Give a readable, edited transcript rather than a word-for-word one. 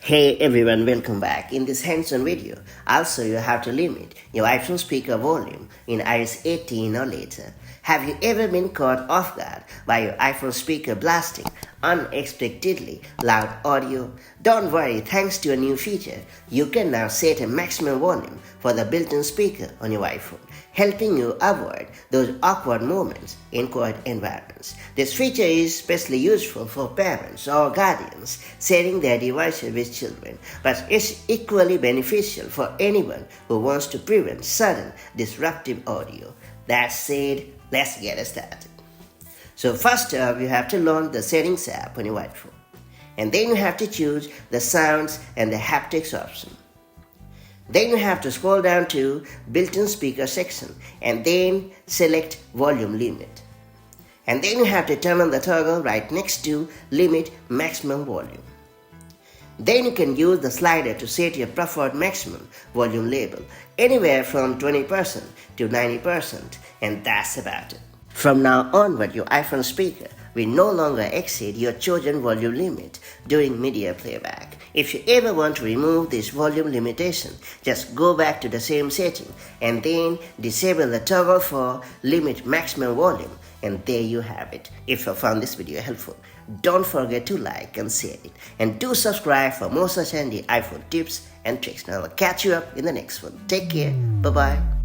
Hey everyone, welcome back. In this hands-on video, I'll show you how to limit your iPhone speaker volume in iOS 18 or later. Have you ever been caught off guard by your iPhone speaker blasting unexpectedly loud audio? Don't worry, thanks to a new feature, you can now set a maximum volume for the built-in speaker on your iPhone, helping you avoid those awkward moments in quiet environments. This feature is especially useful for parents or guardians sharing their devices with children, but it's equally beneficial for anyone who wants to prevent sudden disruptive audio. That said, let's get started. So first up, you have to launch the Settings app on your iPhone, and then you have to choose the Sounds and the Haptics option. Then you have to scroll down to Built-in Speaker section and then select Volume Limit. And then you have to turn on the toggle right next to Limit Maximum Volume. Then you can use the slider to set your preferred maximum volume level, anywhere from 20% to 90%, and that's about it. From now onward, your iPhone speaker will no longer exceed your chosen volume limit during media playback. If you ever want to remove this volume limitation, just go back to the same setting and then disable the toggle for Limit Maximum Volume, and there you have it. If you found this video helpful, don't forget to like and share it, and do subscribe for more such handy iPhone tips and tricks. Now I'll catch you up in the next one. Take care. Bye-bye.